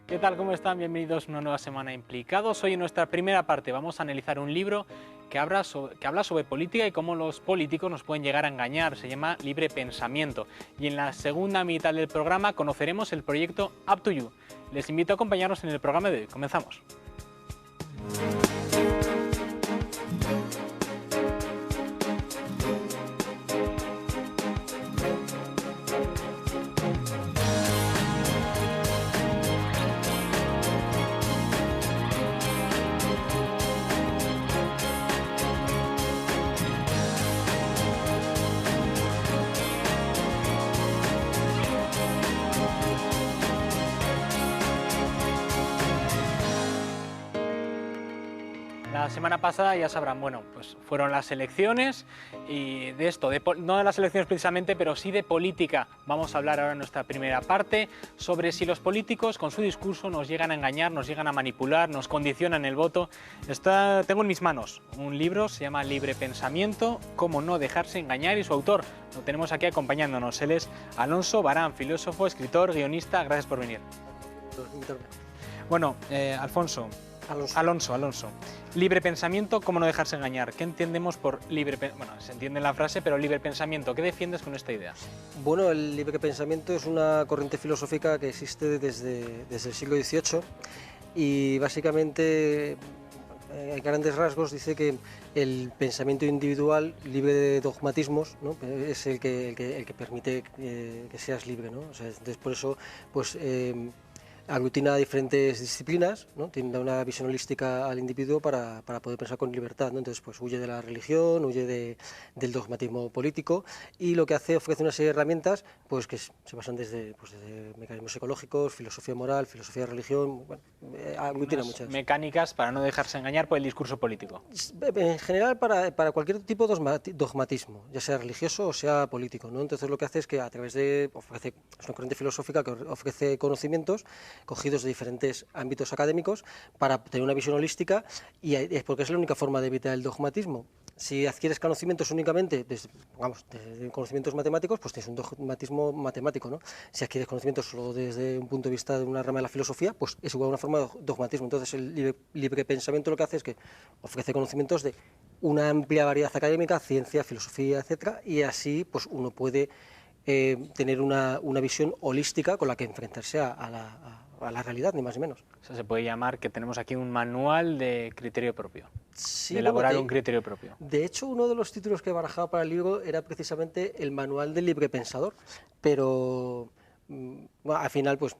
¿Qué tal? ¿Cómo están? Bienvenidos a una nueva semana Implicados. Hoy en nuestra primera parte vamos a analizar un libro que habla sobre política y cómo los políticos nos pueden llegar a engañar. Se llama Libre Pensamiento. Y en la segunda mitad del programa conoceremos el proyecto Up to You. Les invito a acompañarnos en el programa de hoy. Comenzamos. La semana pasada, ya sabrán, bueno, pues fueron las elecciones y de esto, no de las elecciones precisamente, pero sí de política. Vamos a hablar ahora en nuestra primera parte sobre si los políticos con su discurso nos llegan a engañar, nos llegan a manipular, nos condicionan el voto. Tengo en mis manos un libro, se llama Libre Pensamiento, cómo no dejarse engañar, y su autor lo tenemos aquí acompañándonos. Él es Alonso Barán, filósofo, escritor, guionista. Gracias por venir. Bueno, Alonso. Libre pensamiento, ¿cómo no dejarse engañar? ¿Qué entendemos por libre pensamiento? Bueno, se entiende en la frase, pero libre pensamiento, ¿qué defiendes con esta idea? Bueno, el libre pensamiento es una corriente filosófica que existe desde el siglo XVIII y básicamente, en grandes rasgos, dice que el pensamiento individual, libre de dogmatismos, ¿no?, es el que permite que seas libre, ¿no? O sea, entonces, por eso, pues, aglutina diferentes disciplinas, ¿no? Tiene una visión holística al individuo para poder pensar con libertad, ¿no? Entonces, pues huye de la religión, huye del dogmatismo político, y lo que ofrece una serie de herramientas pues que se basan desde mecanismos psicológicos, filosofía moral, filosofía de religión. Bueno, aglutina muchas mecánicas para no dejarse engañar por el discurso político. En general, para cualquier tipo de dogmatismo, ya sea religioso o sea político, ¿no? Entonces, lo que hace es que a través es una corriente filosófica que ofrece conocimientos cogidos de diferentes ámbitos académicos para tener una visión holística, y es porque es la única forma de evitar el dogmatismo. Si adquieres conocimientos únicamente desde conocimientos matemáticos, pues tienes un dogmatismo matemático, ¿no? Si adquieres conocimientos solo desde un punto de vista de una rama de la filosofía, pues es igual una forma de dogmatismo. Entonces, el libre pensamiento lo que hace es que ofrece conocimientos de una amplia variedad académica, ciencia, filosofía, etcétera, y así pues uno puede tener una visión holística con la que enfrentarse a la realidad, ni más ni menos. O sea, se puede llamar que tenemos aquí un manual de criterio propio, sí, de elaborar un criterio propio. De hecho, uno de los títulos que barajaba para el libro era precisamente el manual del libre pensador, pero bueno, al final pues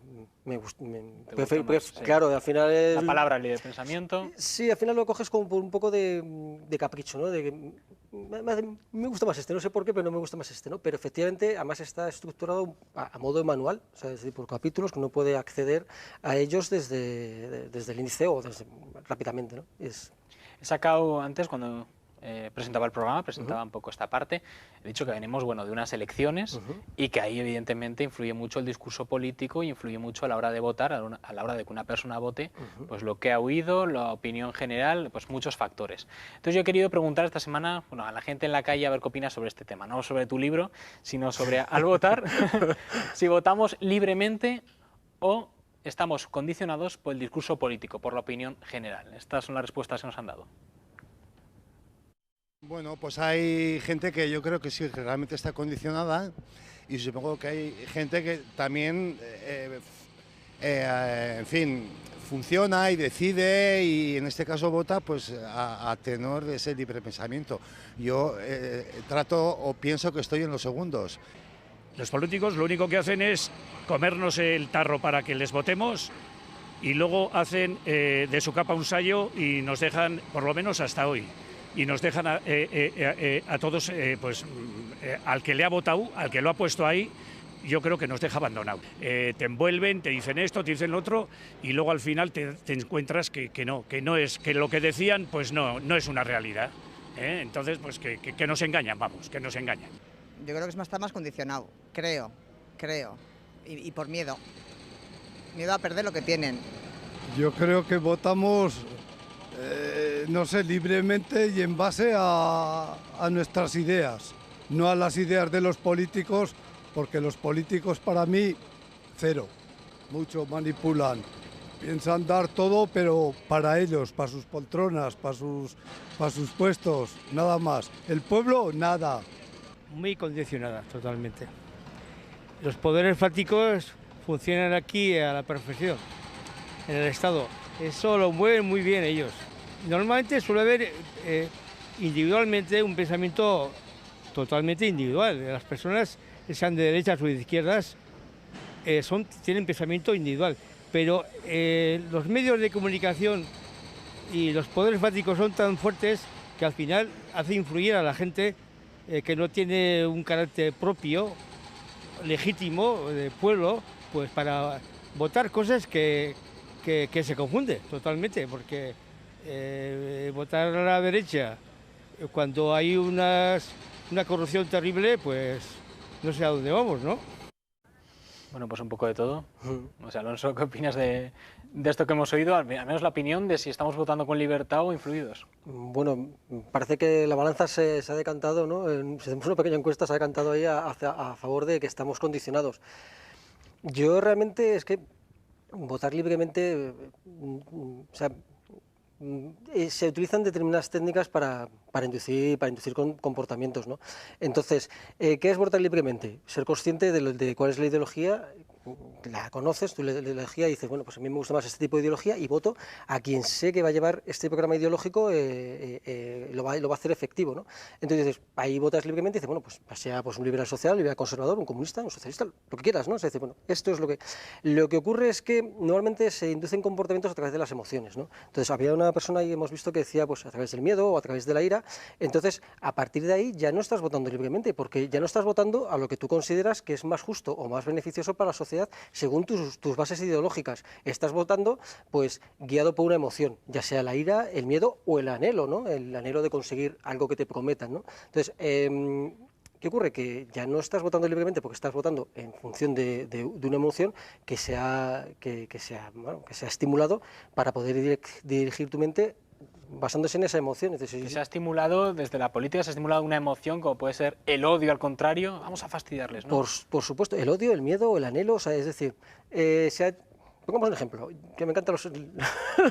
claro, al final es la palabra libre pensamiento. Sí, al final lo coges como por un poco de capricho, ¿no? Me gusta más este, no sé por qué, pero no me gusta más este, ¿no? Pero efectivamente, además está estructurado a modo de manual, o sea, es decir, por capítulos, que uno puede acceder a ellos desde el índice o rápidamente, ¿no? He sacado antes, cuando presentaba el programa, presentaba un poco esta parte, he dicho que venimos, bueno, de unas elecciones y que ahí evidentemente influye mucho el discurso político y influye mucho a la hora de votar, a la hora de que una persona vote, pues lo que ha oído, la opinión general, pues muchos factores. Entonces yo he querido preguntar esta semana, bueno, a la gente en la calle a ver qué opina sobre este tema, no sobre tu libro, sino sobre al votar, si votamos libremente o estamos condicionados por el discurso político, por la opinión general. Estas son las respuestas que nos han dado. Bueno, pues hay gente que yo creo que sí, que realmente está condicionada, y supongo que hay gente que también, en fin, funciona y decide, y en este caso vota pues a tenor de ese libre pensamiento. Yo trato o pienso que estoy en los segundos. Los políticos lo único que hacen es comernos el tarro para que les votemos, y luego hacen de su capa un sayo y nos dejan, por lo menos hasta hoy, y nos dejan a todos, al que le ha votado, al que lo ha puesto ahí, yo creo que nos deja abandonado. Te envuelven, te dicen esto, te dicen lo otro, y luego al final te encuentras que no es, que lo que decían pues no es una realidad. Entonces, pues que nos engañan, vamos, que nos engañan. Yo creo que está más condicionado, creo, y por miedo a perder lo que tienen. Yo creo que votamos, no sé, libremente y en base a nuestras ideas, no a las ideas de los políticos, porque los políticos para mí, cero, mucho manipulan. Piensan dar todo, pero para ellos, para sus poltronas, para sus puestos, nada más. El pueblo, nada. Muy condicionada, totalmente. Los poderes fácticos funcionan aquí a la perfección, en el Estado. Eso lo mueven muy bien ellos. Normalmente suele haber individualmente un pensamiento totalmente individual. Las personas, sean de derechas o de izquierdas, tienen pensamiento individual. Pero los medios de comunicación y los poderes fácticos son tan fuertes que al final hace influir a la gente que no tiene un carácter propio, legítimo, de pueblo, pues para votar cosas que se confunde totalmente, porque votar a la derecha cuando hay una corrupción terrible, pues no sé a dónde vamos, ¿no? Bueno, pues un poco de todo. O sea, Alonso, ¿qué opinas de esto que hemos oído? Al menos la opinión de si estamos votando con libertad o influidos. Bueno, parece que la balanza se ha decantado, ¿no? Si hacemos una pequeña encuesta, se ha decantado ahí a favor de que estamos condicionados. Yo realmente es que votar libremente, o sea, se utilizan determinadas técnicas para inducir comportamientos, ¿no? Entonces, ¿qué es votar libremente? Ser consciente de cuál es la ideología, la conoces, tu ideología, y dices, bueno, pues a mí me gusta más este tipo de ideología y voto a quien sé que va a llevar este programa ideológico, lo va a hacer efectivo, ¿no? Entonces dices, ahí votas libremente y dices, bueno, pues sea pues un liberal social, un liberal conservador, un comunista, un socialista, lo que quieras, ¿no? O sea, dices, bueno, esto es lo que ocurre es que normalmente se inducen comportamientos a través de las emociones, ¿no? Entonces había una persona ahí, hemos visto, que decía, pues a través del miedo o a través de la ira. Entonces, a partir de ahí ya no estás votando libremente, porque ya no estás votando a lo que tú consideras que es más justo o más beneficioso para la sociedad según tus bases ideológicas. Estás votando pues guiado por una emoción, ya sea la ira, el miedo o el anhelo, ¿no? El anhelo de conseguir algo que te prometan, ¿no? Entonces, ¿qué ocurre? Que ya no estás votando libremente porque estás votando en función de una emoción que se ha estimulado para poder dirigir tu mente basándose en esa emoción. Que se ha estimulado, desde la política se ha estimulado una emoción como puede ser el odio, al contrario, vamos a fastidiarles, ¿no? Por supuesto, el odio, el miedo, el anhelo, o sea, es decir, pongamos un ejemplo, que me encantan los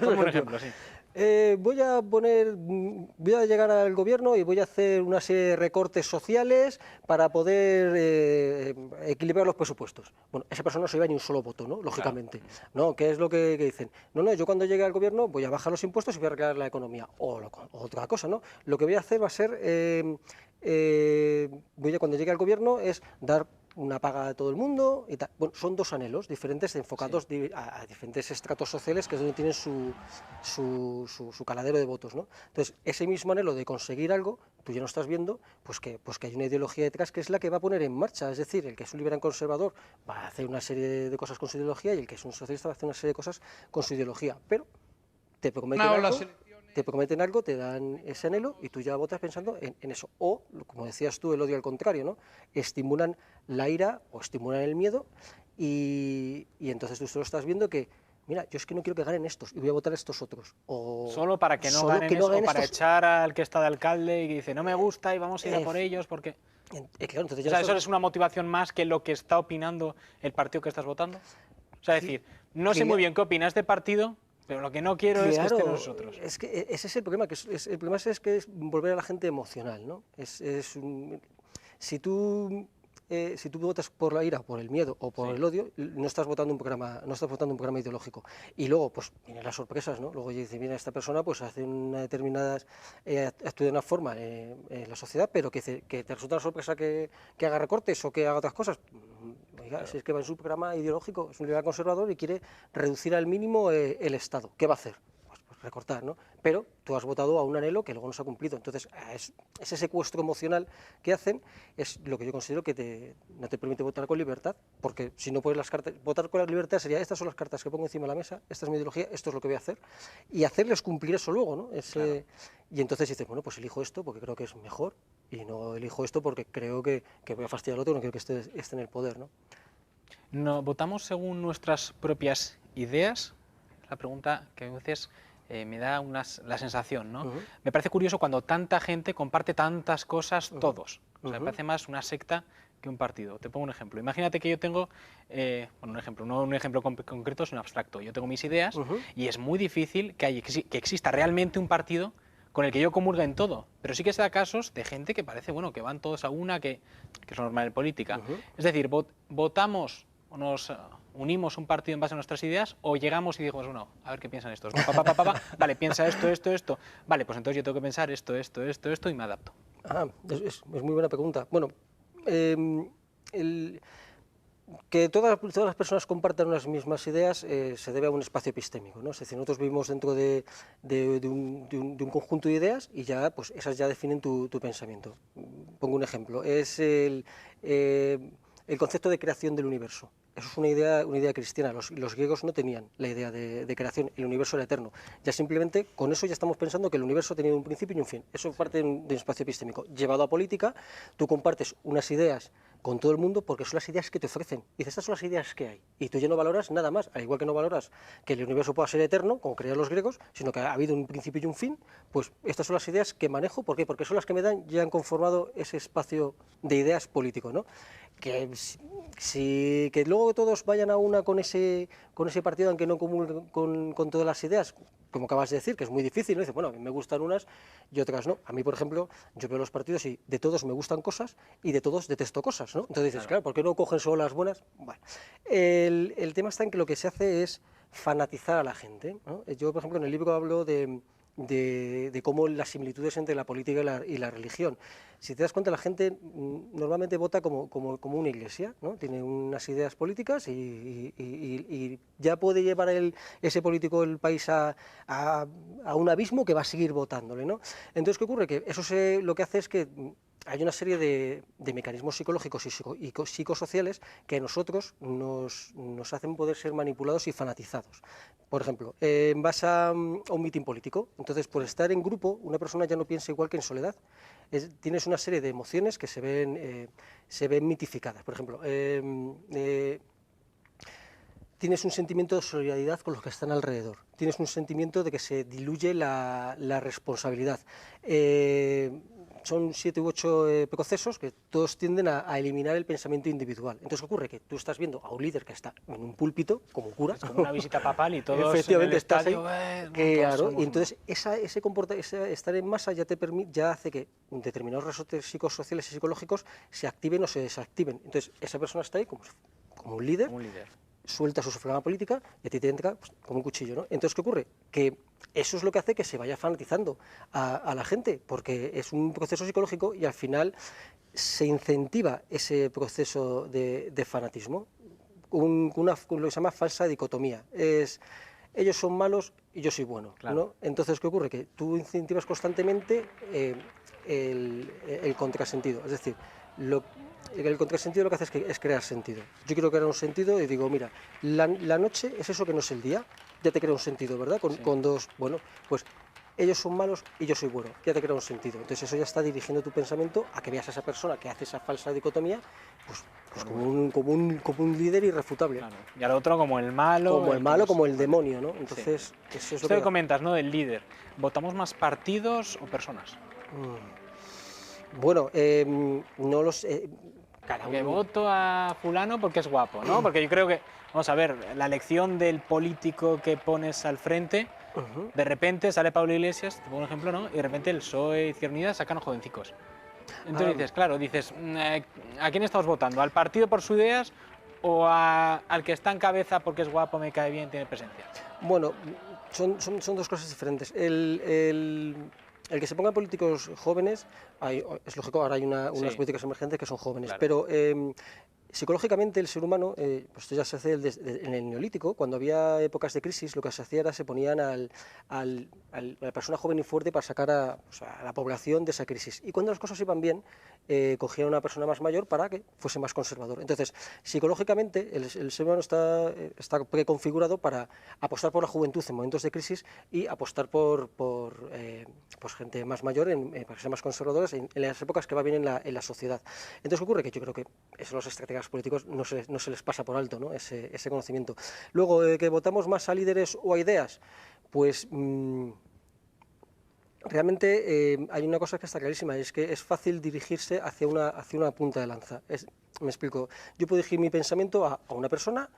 Como un ejemplo, sí. Voy a llegar al gobierno y voy a hacer una serie de recortes sociales para poder equilibrar los presupuestos. Bueno, esa persona no se lleva ni un solo voto, ¿no? Lógicamente. Claro. ¿No? ¿Qué es lo que dicen? No, yo cuando llegue al gobierno voy a bajar los impuestos y voy a arreglar la economía. O otra cosa, ¿no? Lo que voy a hacer va a ser, cuando llegue al gobierno, es dar una paga a todo el mundo y tal. Bueno, son dos anhelos diferentes enfocados a diferentes estratos sociales, que es donde tienen su caladero de votos, ¿no? Entonces, ese mismo anhelo de conseguir algo, tú ya no estás viendo pues que hay una ideología detrás que es la que va a poner en marcha. Es decir, el que es un liberal conservador va a hacer una serie de cosas con su ideología y el que es un socialista va a hacer una serie de cosas con su ideología. Pero te prometen algo, te dan ese anhelo y tú ya votas pensando en eso. O, como decías tú, el odio al contrario, ¿no? Estimulan la ira o estimulan el miedo y entonces tú solo estás viendo que, mira, yo es que no quiero que ganen estos y voy a votar a estos otros. O solo para que no ganen eso, o para echar al que está de alcalde y que dice, no me gusta y vamos a ir a por ellos porque... Claro, entonces o sea, ¿eso es una motivación más que lo que está opinando el partido que estás votando? O sea, decir, no sé muy bien qué opina este partido, pero lo que no quiero es que estén nosotros. Es que ese es el problema, el problema es que es volver a la gente emocional, ¿no? Si tú votas por la ira, por el miedo o por el odio, no estás votando un programa ideológico. Y luego, pues, vienen las sorpresas, ¿no? Luego viene esta persona, pues hace una determinada, actúa de una forma en la sociedad, pero que te resulta una sorpresa que haga recortes o que haga otras cosas. Oiga, claro. Si es que va en su programa ideológico, es un liberal conservador y quiere reducir al mínimo el Estado. ¿Qué va a hacer? Pues recortar, ¿no? Pero tú has votado a un anhelo que luego no se ha cumplido. Entonces, ese secuestro emocional que hacen es lo que yo considero que no te permite votar con libertad, porque si no pones las cartas, votar con la libertad sería, estas son las cartas que pongo encima de la mesa, esta es mi ideología, esto es lo que voy a hacer, y hacerles cumplir eso luego, ¿no? Claro. Y entonces dices, bueno, pues elijo esto porque creo que es mejor, y no elijo esto porque creo que voy a fastidiar al otro, no quiero que esté en el poder, ¿no? ¿No votamos según nuestras propias ideas? La pregunta que a veces me da la sensación, ¿no? Me parece curioso cuando tanta gente comparte tantas cosas, todos. O sea, me parece más una secta que un partido. Te pongo un ejemplo. Imagínate que yo tengo, bueno, un ejemplo, no un ejemplo concreto, sino abstracto. Yo tengo mis ideas y es muy difícil que exista realmente un partido con el que yo comulgue en todo. Pero sí que se da casos de gente que parece, bueno, que van todos a una, que es normal en política. Es decir, votamos o nos unimos un partido en base a nuestras ideas, o llegamos y decimos, bueno, a ver qué piensan estos. Vale, piensa esto. Vale, pues entonces yo tengo que pensar esto y me adapto. Es muy buena pregunta. Bueno, que todas las personas compartan unas mismas ideas se debe a un espacio epistémico, ¿no? Es decir, nosotros vivimos dentro de un conjunto de ideas y ya, pues esas ya definen tu pensamiento. Pongo un ejemplo, es el concepto de creación del universo. Eso es una idea cristiana. Los griegos no tenían la idea de creación, el universo era eterno. Ya simplemente con eso ya estamos pensando que el universo tenía un principio y un fin. Eso parte de un espacio epistémico. Llevado a política, tú compartes unas ideas con todo el mundo porque son las ideas que te ofrecen. Y dices, estas son las ideas que hay. Y tú ya no valoras nada más, al igual que no valoras que el universo pueda ser eterno, como creían los griegos, sino que ha habido un principio y un fin, pues estas son las ideas que manejo. ¿Por qué? Porque son las que me dan, ya han conformado ese espacio de ideas político, ¿no? Que luego todos vayan a una con ese partido, aunque no comulguen con todas las ideas, como acabas de decir, que es muy difícil, ¿no? Dice, bueno, a mí me gustan unas y otras no. A mí, por ejemplo, yo veo los partidos y de todos me gustan cosas y de todos detesto cosas, ¿no? Entonces dices, claro, ¿por qué no cogen solo las buenas? Bueno, el tema está en que lo que se hace es fanatizar a la gente, ¿no? Yo, por ejemplo, en el libro hablo de cómo las similitudes entre la política y la religión. Si te das cuenta, la gente normalmente vota como una iglesia, ¿no? Tiene unas ideas políticas y ya puede llevar ese político el país a un abismo que va a seguir votándole, ¿no? Entonces, ¿qué ocurre? Que eso lo que hace es que hay una serie de mecanismos psicológicos y psicosociales que a nosotros nos hacen poder ser manipulados y fanatizados. Por ejemplo, vas a un mitin político, entonces por estar en grupo una persona ya no piensa igual que en soledad. Tienes una serie de emociones que se ven mitificadas. Por ejemplo, tienes un sentimiento de solidaridad con los que están alrededor, tienes un sentimiento de que se diluye la responsabilidad. Son 7 u 8 procesos que todos tienden a eliminar el pensamiento individual. Entonces, ¿qué ocurre? Que tú estás viendo a un líder que está en un púlpito, como cura. Es como una visita papal y todos efectivamente, en el estás estadio, ahí, claro, y entonces ese estar en masa ya hace que determinados resortes psicosociales y psicológicos se activen o se desactiven. Entonces, esa persona está ahí como un líder. Suelta su soflama política y a ti te entra pues, como un cuchillo, ¿no? Entonces, ¿qué ocurre? Que eso es lo que hace que se vaya fanatizando a la gente, porque es un proceso psicológico y al final se incentiva ese proceso de fanatismo con lo que se llama falsa dicotomía. Ellos son malos y yo soy bueno, claro, ¿no? Entonces, ¿qué ocurre? Que tú incentivas constantemente el contrasentido, es decir, el contrasentido lo que hace es crear sentido. Yo quiero crear un sentido y digo, mira, la noche es eso que no es el día, ya te crea un sentido, ¿verdad? Con dos, bueno, pues ellos son malos y yo soy bueno, ya te crea un sentido. Entonces eso ya está dirigiendo tu pensamiento a que veas a esa persona que hace esa falsa dicotomía, pues como un líder irrefutable. Claro. Y al otro como el malo. Como el demonio, ¿no? Entonces, sí. Eso es lo que comentas, ¿no? Del líder. ¿Votamos más partidos o personas? Bueno, no los... Que voto a fulano porque es guapo, ¿no? Porque yo creo que, vamos a ver, la elección del político que pones al frente, de repente sale Pablo Iglesias, te pongo un ejemplo, ¿no? Y de repente el PSOE y Izquierda Unida sacan jovencicos. Entonces dices, ¿a quién estamos votando? ¿Al partido por sus ideas o al que está en cabeza porque es guapo, me cae bien, tiene presencia? Bueno, son dos cosas diferentes. El que se pongan políticos jóvenes, es lógico, ahora hay unas políticas emergentes que son jóvenes, claro. Pero psicológicamente el ser humano, pues esto ya se hace en el Neolítico, cuando había épocas de crisis, lo que se hacía era se ponían a la persona joven y fuerte para sacar a la población de esa crisis. Y cuando las cosas iban bien, cogían a una persona más mayor para que fuese más conservador. Entonces, psicológicamente, el ser humano está preconfigurado para apostar por la juventud en momentos de crisis y apostar por pues gente más mayor, para ser más conservadores en las épocas que va bien en la sociedad. Entonces, ¿qué ocurre? Que yo creo que eso los estrategas políticos no se les pasa por alto, ¿no? ese conocimiento. Luego, que votamos más a líderes o a ideas, pues Realmente hay una cosa que está clarísima, y es que es fácil dirigirse hacia una punta de lanza. Me explico, yo puedo dirigir mi pensamiento a una persona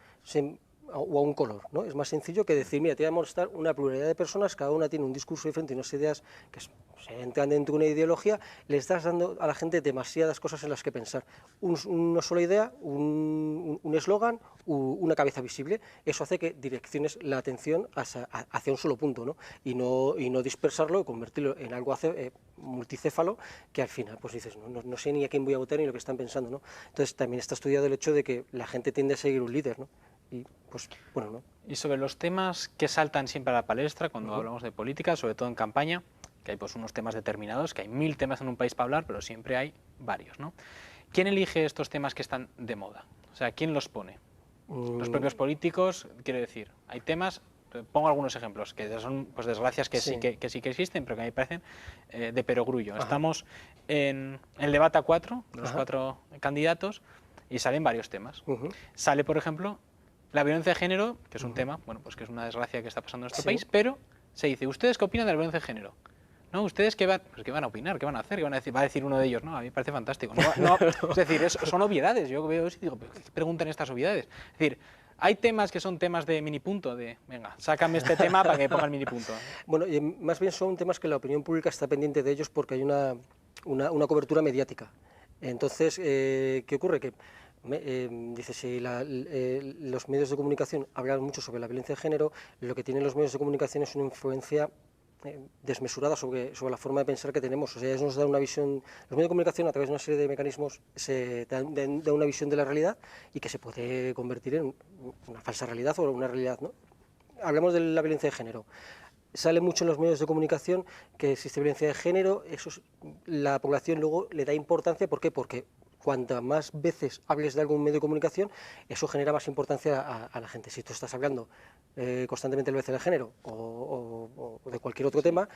o a un color, ¿no? Es más sencillo que decir, mira, te voy a mostrar una pluralidad de personas, cada una tiene un discurso diferente y unas ideas que se entran dentro de una ideología, le estás dando a la gente demasiadas cosas en las que pensar. Una sola idea, un eslogan, una cabeza visible, eso hace que direcciones la atención hacia un solo punto, ¿no? Y no dispersarlo y convertirlo en algo multicéfalo, que al final pues dices, no sé ni a quién voy a votar ni lo que están pensando, ¿no? Entonces también está estudiado el hecho de que la gente tiende a seguir un líder, ¿no? Y pues bueno, ¿no? Y sobre los temas que saltan siempre a la palestra cuando hablamos de política, sobre todo en campaña, que hay pues unos temas determinados, que hay 1000 temas en un país para hablar, pero siempre hay varios, ¿no? ¿Quién elige estos temas que están de moda? O sea, ¿quién los pone? Los propios políticos, quiero decir, hay temas, pongo algunos ejemplos, que son pues desgracias que sí que existen, pero que a mí me parecen de perogrullo. Estamos en el debate a 4, los 4 candidatos, y salen varios temas. Sale, por ejemplo, la violencia de género, que es un tema, bueno, pues que es una desgracia que está pasando en nuestro país, pero se dice, ¿ustedes qué opinan de la violencia de género? No, ¿ustedes qué van a opinar? ¿Qué van a hacer? ¿Qué van a decir? Va a decir uno de ellos, no, a mí me parece fantástico. Es decir, son obviedades, yo veo eso y digo, ¿qué preguntan estas obviedades? Es decir, hay temas que son temas de minipunto, de, venga, sácame este tema para que ponga el minipunto. Bueno, y más bien son temas que la opinión pública está pendiente de ellos porque hay una cobertura mediática. Entonces, ¿qué ocurre? Que dice, si los medios de comunicación hablan mucho sobre la violencia de género, lo que tienen los medios de comunicación es una influencia desmesurada sobre la forma de pensar que tenemos. O sea, eso nos da una visión, los medios de comunicación a través de una serie de mecanismos se dan una visión de la realidad y que se puede convertir en una falsa realidad o una realidad, ¿no? Hablamos de la violencia de género. Sale mucho en los medios de comunicación que existe violencia de género, la población luego le da importancia. ¿Por qué? Porque cuantas más veces hables de algún medio de comunicación, eso genera más importancia a la gente. Si tú estás hablando constantemente de violencia de género o de cualquier otro tema,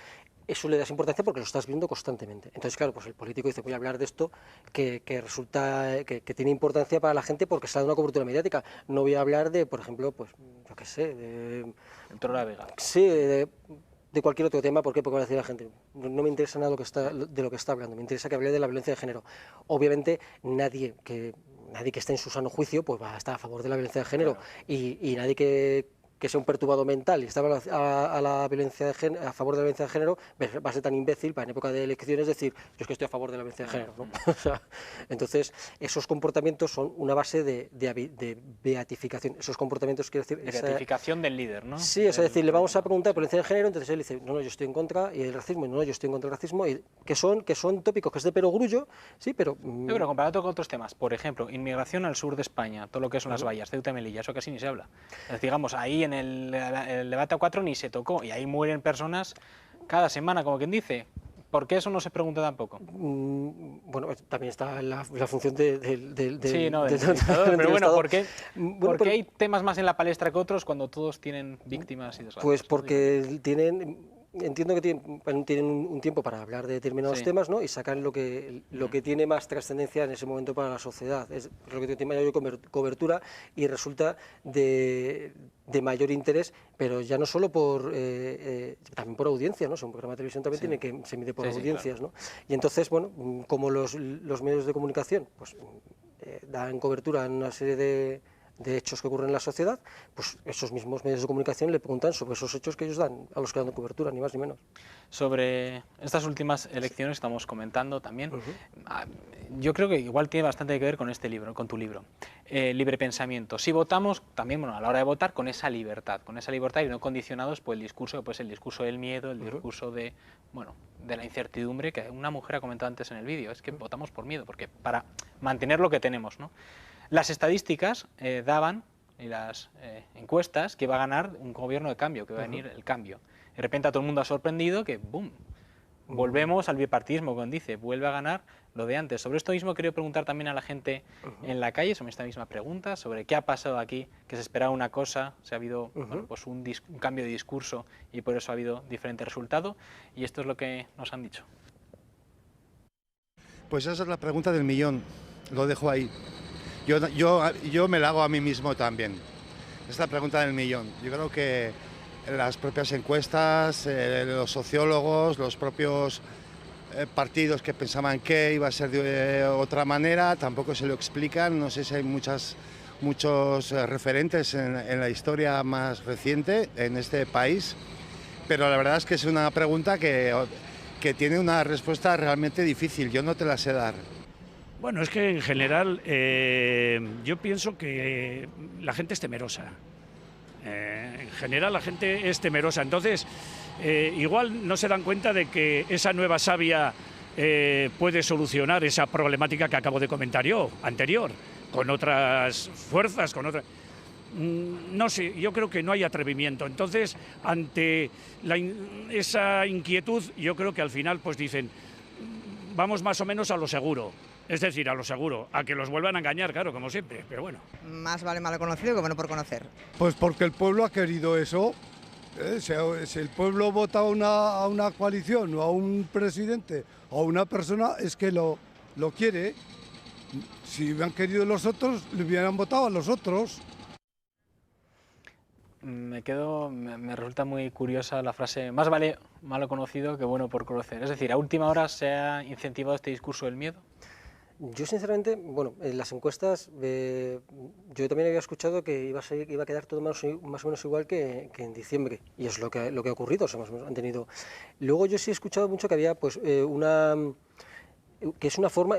eso le das importancia porque lo estás viendo constantemente. Entonces, claro, pues el político dice, voy a hablar de esto que resulta que tiene importancia para la gente porque se ha dado una cobertura mediática. No voy a hablar de, por ejemplo, pues, yo qué sé, el Toro de la Vega. Sí, de cualquier otro tema. ¿Por qué? Porque va a decir la gente, no me interesa nada de lo que está hablando, me interesa que hable de la violencia de género. Obviamente nadie que esté en su sano juicio pues va a estar a favor de la violencia de género, claro. y nadie que sea un perturbado mental y está a la violencia de género, a favor de la violencia de género, va a ser tan imbécil para en época de elecciones decir, yo es que estoy a favor de la violencia de género, ¿no? O sea, entonces, esos comportamientos son una base de beatificación. Esos comportamientos, quiero decir... Beatificación del líder, ¿no? Sí, o sea, es decir, le vamos a preguntar por violencia de género, entonces él dice, no, yo estoy en contra, y el racismo, y no, yo estoy en contra del racismo, y que son tópicos, que es de perogrullo, sí, pero... Pero comparado con otros temas, por ejemplo, inmigración al sur de España, todo lo que son las vallas, Ceuta y Melilla, eso casi ni se habla. Entonces, digamos, ahí en el debate a 4 ni se tocó, y ahí mueren personas cada semana, como quien dice. ¿Por qué eso no se pregunta tampoco? Bueno, también está la función del pero bueno, ¿por qué hay temas más en la palestra que otros cuando todos tienen víctimas y desgracias? Pues porque entiendo que tienen un tiempo para hablar de determinados temas, ¿no? Y sacan lo que tiene más trascendencia en ese momento para la sociedad. Es lo que tiene mayor cobertura y resulta de mayor interés, pero ya no solo también por audiencia, ¿no? Un programa de televisión también se mide por audiencias, claro. ¿No? Y entonces, bueno, como los medios de comunicación pues dan cobertura a una serie de hechos que ocurren en la sociedad, pues esos mismos medios de comunicación le preguntan sobre esos hechos que ellos dan, a los que dan cobertura, ni más ni menos. Sobre estas últimas elecciones estamos comentando también, yo creo que igual tiene bastante que ver con este libro, con tu libro, Libre Pensamiento. Si votamos, también a la hora de votar, con esa libertad y no condicionados por el discurso, que puede ser el discurso del miedo, el discurso de la incertidumbre, que una mujer ha comentado antes en el vídeo, es que votamos por miedo, porque para mantener lo que tenemos, ¿no? Las estadísticas daban, y las encuestas, que va a ganar un gobierno de cambio, que va a venir el cambio. De repente a todo el mundo ha sorprendido que, ¡boom!, volvemos al bipartidismo, como dice, vuelve a ganar lo de antes. Sobre esto mismo quería preguntar también a la gente en la calle, sobre esta misma pregunta, sobre qué ha pasado aquí, que se esperaba una cosa, se ha habido pues un cambio de discurso y por eso ha habido diferente resultado, y esto es lo que nos han dicho. Pues esa es la pregunta del millón, lo dejo ahí. Yo me la hago a mí mismo también. Es la pregunta del millón. Yo creo que las propias encuestas, los sociólogos, los propios partidos que pensaban que iba a ser de otra manera, tampoco se lo explican. No sé si hay muchos referentes en la historia más reciente en este país, pero la verdad es que es una pregunta que tiene una respuesta realmente difícil. Yo no te la sé dar. Bueno, es que en general yo pienso que la gente es temerosa. En general la gente es temerosa. Entonces, igual no se dan cuenta de que esa nueva savia puede solucionar esa problemática que acabo de comentar yo, anterior, con otras fuerzas, con otras... No sé, yo creo que no hay atrevimiento. Entonces, ante esa inquietud, yo creo que al final pues dicen, vamos más o menos a lo seguro. Es decir, a lo seguro, a que los vuelvan a engañar, claro, como siempre, pero bueno. Más vale malo conocido que bueno por conocer. Pues porque el pueblo ha querido eso. Si el pueblo vota a una coalición o a un presidente o a una persona, es que lo quiere. Si hubieran querido los otros, le hubieran votado a los otros. Me resulta muy curiosa la frase, más vale malo conocido que bueno por conocer. Es decir, a última hora se ha incentivado este discurso del miedo. Yo sinceramente, bueno, en las encuestas yo también había escuchado que iba a quedar todo más o menos igual que en diciembre, y es lo que ha ocurrido, o sea, más o menos han tenido. Luego yo sí he escuchado mucho que había pues que es una forma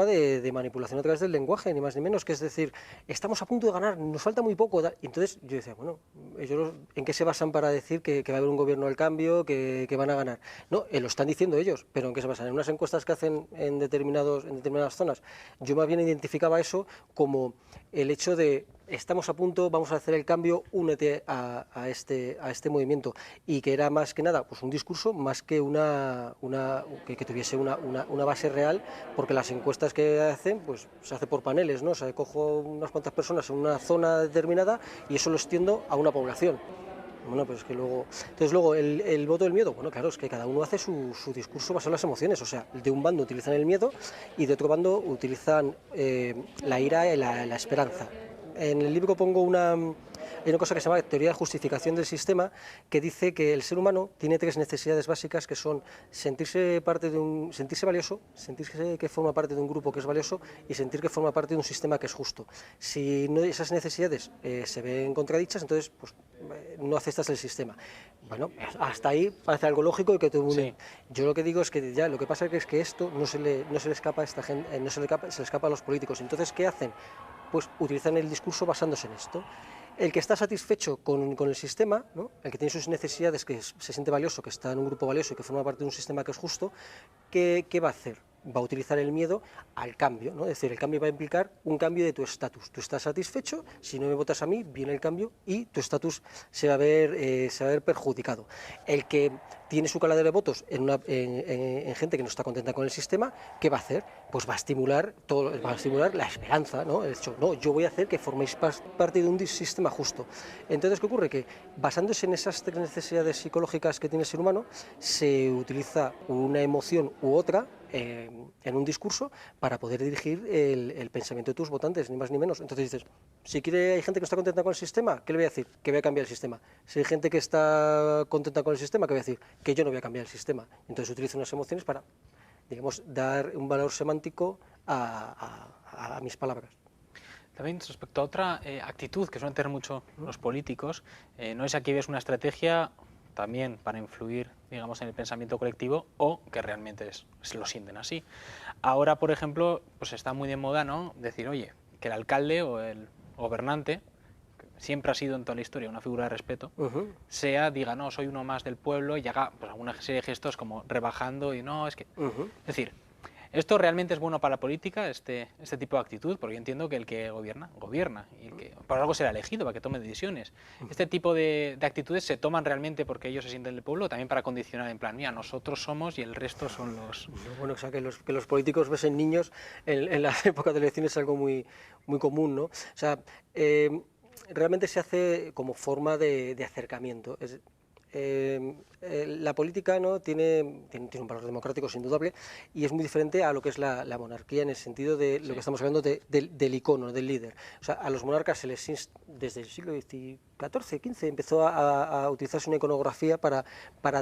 de manipulación a través del lenguaje, ni más ni menos, que es decir, estamos a punto de ganar, nos falta muy poco, y entonces yo decía, bueno, ellos ¿en qué se basan para decir que va a haber un gobierno del cambio, que van a ganar? No, lo están diciendo ellos, pero ¿en qué se basan? En unas encuestas que hacen en determinadas zonas. Yo más bien identificaba eso como el hecho de estamos a punto, vamos a hacer el cambio, únete a este movimiento, y que era más que nada pues un discurso más que que tuviese una base real, porque las encuestas que hacen pues se hace por paneles, ¿no? O sea, cojo unas cuantas personas en una zona determinada y eso lo extiendo a una población. Bueno, pues es que luego el voto del miedo, bueno, claro, es que cada uno hace su discurso basado en las emociones, o sea, de un bando utilizan el miedo y de otro bando utilizan la ira y la esperanza. En el libro pongo hay una cosa que se llama teoría de justificación del sistema, que dice que el ser humano tiene tres necesidades básicas, que son sentirse valioso, sentirse que forma parte de un grupo que es valioso y sentir que forma parte de un sistema que es justo. Si esas necesidades se ven contradichas, entonces pues, no aceptas el sistema. Bueno, hasta ahí parece algo lógico y que todo el mundo... Sí. Yo lo que digo es que ya lo que pasa es que esto no se le escapa a esta gente, se le escapa a los políticos. Entonces, ¿qué hacen? Pues utilizan el discurso basándose en esto. El que está satisfecho con el sistema, ¿no? El que tiene sus necesidades, que se siente valioso, que está en un grupo valioso y que forma parte de un sistema que es justo, ¿qué va a hacer? Va a utilizar el miedo al cambio, ¿no? Es decir, el cambio va a implicar un cambio de tu estatus. Tú estás satisfecho, si no me votas a mí, viene el cambio y tu estatus se va a ver perjudicado. El que tiene su caladero de votos en gente que no está contenta con el sistema, ¿qué va a hacer? Pues va a estimular la esperanza, ¿no? De hecho, no, yo voy a hacer que forméis parte de un sistema justo. Entonces, ¿qué ocurre? Que basándose en esas tres necesidades psicológicas que tiene el ser humano, se utiliza una emoción u otra en un discurso para poder dirigir el pensamiento de tus votantes, ni más ni menos. Entonces dices, si hay gente que no está contenta con el sistema, ¿qué le voy a decir? Que voy a cambiar el sistema. Si hay gente que está contenta con el sistema, ¿qué voy a decir? Que yo no voy a cambiar el sistema. Entonces utilizo unas emociones para, digamos, dar un valor semántico a mis palabras. También respecto a otra actitud que suelen tener mucho los políticos, no es aquí ves una estrategia también para influir, digamos, en el pensamiento colectivo o que realmente lo sienten así. Ahora, por ejemplo, pues está muy de moda, ¿no? Decir, oye, que el alcalde o el gobernante, que siempre ha sido en toda la historia una figura de respeto, diga, no, soy uno más del pueblo y haga pues, alguna serie de gestos como rebajando y no, es que... Es decir, ¿esto realmente es bueno para la política, este tipo de actitud? Porque yo entiendo que el que gobierna, y el que por algo será elegido para que tome decisiones. ¿Este tipo de actitudes se toman realmente porque ellos se sienten del pueblo o también para condicionar en plan, mira, nosotros somos y el resto son los...? Bueno, o sea, que los políticos besen niños en la época de elecciones es algo muy, muy común, ¿no? O sea, realmente se hace como forma de acercamiento. La política, ¿no? tiene un valor democrático, es indudable, y es muy diferente a lo que es la monarquía en el sentido de lo que estamos hablando del icono, del líder. O sea, a los monarcas se les desde el siglo XIV, XV, empezó a utilizarse una iconografía para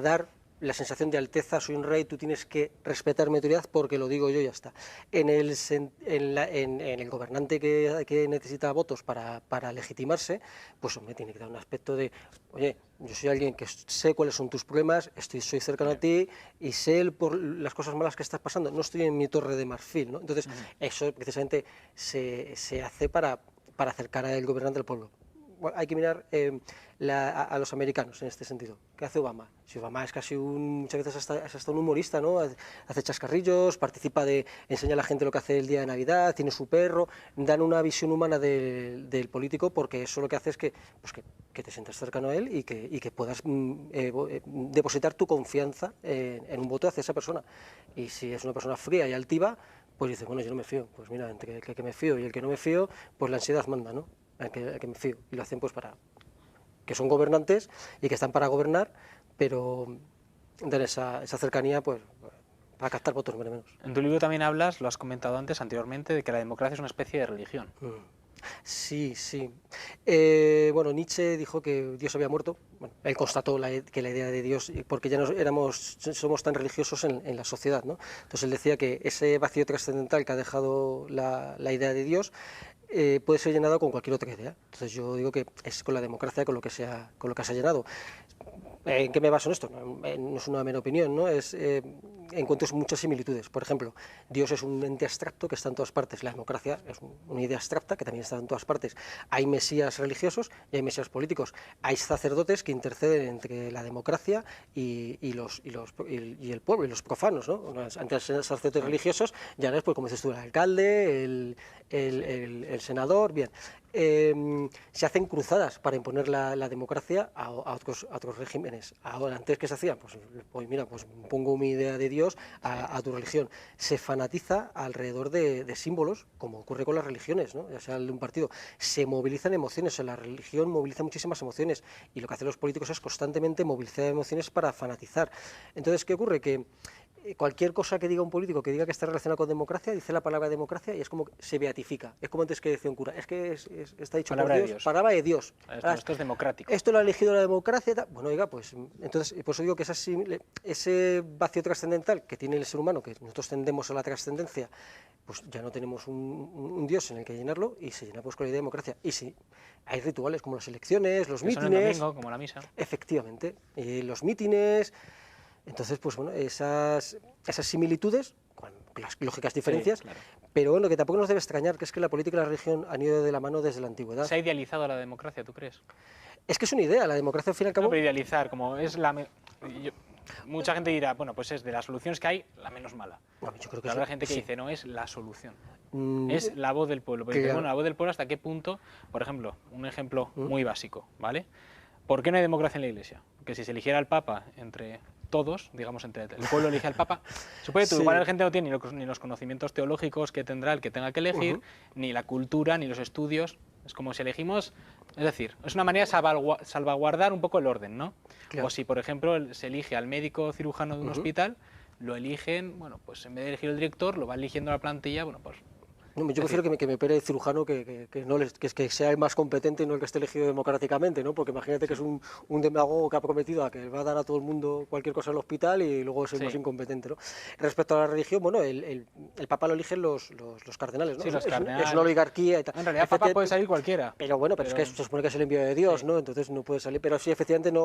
dar la sensación de alteza, soy un rey, tú tienes que respetar mi autoridad porque lo digo yo y ya está. En el gobernante que necesita votos para legitimarse, pues hombre, tiene que dar un aspecto de, oye, yo soy alguien que sé cuáles son tus problemas, soy cercano a ti y sé por las cosas malas que estás pasando, no estoy en mi torre de marfil, ¿no? Entonces, eso precisamente se hace para acercar al gobernante al pueblo. Bueno, hay que mirar a los americanos en este sentido. ¿Qué hace Obama? Si Obama es casi muchas veces hasta un humorista, ¿no? Hace chascarrillos, enseña a la gente lo que hace el día de Navidad, tiene su perro, dan una visión humana del político, porque eso lo que hace es que te sientas cercano a él y que puedas depositar tu confianza en un voto hacia esa persona. Y si es una persona fría y altiva, pues dices, bueno, yo no me fío. Pues mira, entre el que me fío y el que no me fío, pues la ansiedad manda, ¿no? Al que me fío, y lo hacen pues que son gobernantes y que están para gobernar, pero dan esa cercanía pues para captar votos menos. En tu libro también hablas, lo has comentado anteriormente, de que la democracia es una especie de religión. Sí. Bueno, Nietzsche dijo que Dios había muerto. Bueno, él constató que la idea de Dios, porque ya somos tan religiosos en la sociedad, ¿no? Entonces él decía que ese vacío trascendental que ha dejado la idea de Dios puede ser llenado con cualquier otra idea. Entonces yo digo que es con la democracia con lo que se ha llenado. ¿En qué me baso en esto? No es una mera opinión, ¿no? Encuentro muchas similitudes. Por ejemplo, Dios es un ente abstracto que está en todas partes. La democracia es una idea abstracta que también está en todas partes. Hay mesías religiosos y hay mesías políticos. Hay sacerdotes que interceden entre la democracia y el pueblo, y los profanos, ¿no? Antes eran sacerdotes religiosos, ya no es, pues, como dices tú, el alcalde, el senador, bien. Se hacen cruzadas para imponer la democracia a otros regímenes. Ahora, antes, ¿qué se hacía? Pues mira, pues pongo mi idea de Dios a tu religión. Se fanatiza alrededor de símbolos, como ocurre con las religiones, ¿no? Ya sea de un partido. Se movilizan emociones, o sea, la religión moviliza muchísimas emociones, y lo que hacen los políticos es constantemente movilizar emociones para fanatizar. Entonces, ¿qué ocurre? Que cualquier cosa que diga un político que diga que está relacionada con democracia, dice la palabra democracia y es como que se beatifica. Es como antes que decía un cura, es que está dicho palabra por de Dios. Palabra de Dios. Esto es democrático. Esto lo ha elegido la democracia. Bueno, oiga, pues entonces, por eso digo que ese vacío trascendental que tiene el ser humano, que nosotros tendemos a la trascendencia, pues ya no tenemos un Dios en el que llenarlo, y se llena pues con la idea de democracia. Y sí, hay rituales como las elecciones, los mítines. Son el domingo, como la misa. Efectivamente, los mítines. Entonces, pues bueno, esas similitudes, con las lógicas diferencias, sí, claro. Pero bueno, que tampoco nos debe extrañar, que es que la política y la religión han ido de la mano desde la antigüedad. ¿Se ha idealizado la democracia, tú crees? Es que es una idea, la democracia al fin y al cabo... No, pero idealizar, como es mucha gente dirá, bueno, pues es de las soluciones que hay, la menos mala. Bueno, yo creo que pero habrá gente que dice, no, es la solución. Es la voz del pueblo. Pero bueno, la voz del pueblo, ¿hasta qué punto? Por ejemplo, un ejemplo muy básico, ¿vale? ¿Por qué no hay democracia en la Iglesia? Porque si se eligiera el Papa entre todos, digamos, entre el pueblo elige al Papa, supongo que igual la gente no tiene ni los conocimientos teológicos que tendrá el que tenga que elegir, ni la cultura, ni los estudios. Es como si elegimos, es decir, es una manera de salvaguardar un poco el orden, ¿no? Claro. O si, por ejemplo, se elige al médico cirujano de un hospital, lo eligen, bueno, pues en vez de elegir el director, lo va eligiendo la plantilla, bueno, pues... No, yo prefiero que me opere el cirujano que sea el más competente y no el que esté elegido democráticamente, ¿no? Porque imagínate que es un demagogo que ha prometido a que va a dar a todo el mundo cualquier cosa en el hospital y luego es el más incompetente, ¿no? Respecto a la religión, bueno, el Papa lo eligen los cardenales, ¿no? Sí, los cardenales. Es una oligarquía y tal. En realidad, el Papa puede salir cualquiera. Pero bueno, pero es que se supone que es el envío de Dios, ¿no? Entonces no puede salir. Pero sí, efectivamente,